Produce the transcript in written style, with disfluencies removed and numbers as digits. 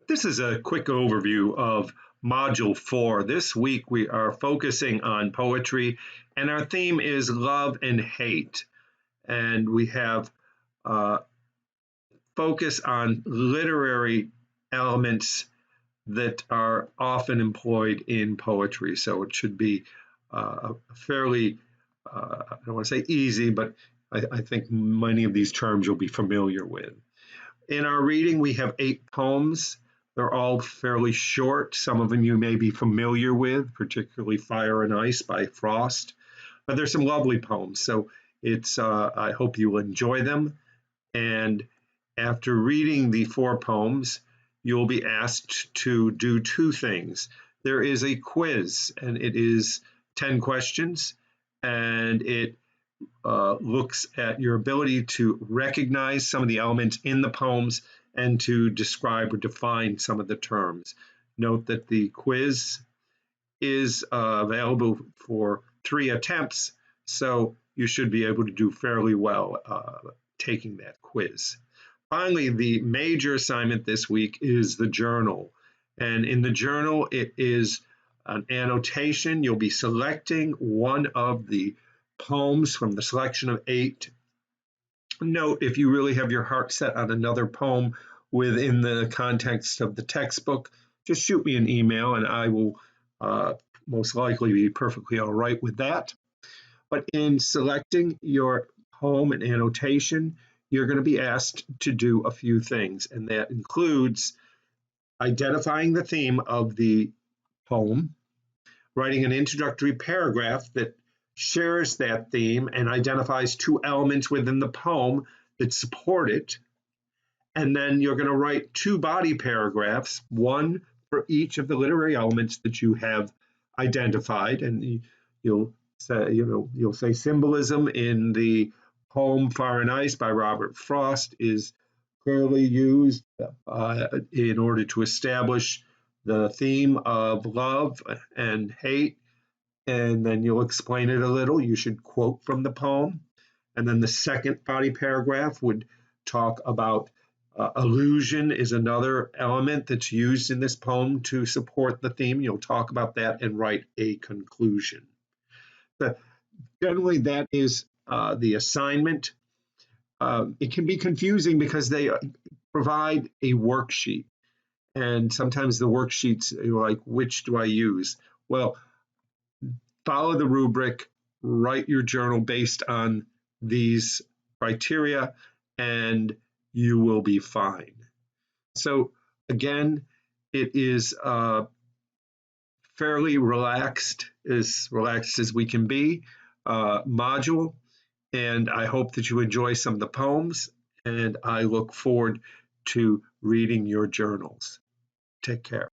This is a quick overview of Module 4. This week we are focusing on poetry, and our theme is love and hate. And we have focus on literary elements that are often employed in poetry. So it should be fairly, I don't want to say easy, but I think many of these terms you'll be familiar with. In our reading, we have 8 poems. They're all fairly short. Some of them you may be familiar with, particularly Fire and Ice by Frost. But there's some lovely poems, so it's I hope you will enjoy them. And after reading the 4 poems, you'll be asked to do 2 things. There is a quiz, and it is 10 questions, and it looks at your ability to recognize some of the elements in the poems and to describe or define some of the terms. Note that the quiz is available for 3 attempts, so you should be able to do fairly well taking that quiz. Finally, the major assignment this week is the journal. And in the journal, it is an annotation. You'll be selecting one of the poems from the selection of 8. Note, if you really have your heart set on another poem within the context of the textbook, just shoot me an email and I will most likely be perfectly all right with that. But in selecting your poem and annotation, you're going to be asked to do a few things, and that includes identifying the theme of the poem, writing an introductory paragraph that shares that theme and identifies 2 elements within the poem that support it. And then you're going to write 2 body paragraphs, one for each of the literary elements that you have identified. And you'll say symbolism in the poem Fire and Ice by Robert Frost is clearly used in order to establish the theme of love and hate. And then you'll explain it a little. You should quote from the poem. And then the second body paragraph would talk about allusion is another element that's used in this poem to support the theme. You'll talk about that and write a conclusion. But generally, that is the assignment. It can be confusing because they provide a worksheet. And sometimes the worksheets are like, which do I use? Well, follow the rubric, write your journal based on these criteria, and you will be fine. So again, it is fairly relaxed as we can be module, and I hope that you enjoy some of the poems, and I look forward to reading your journals. Take care.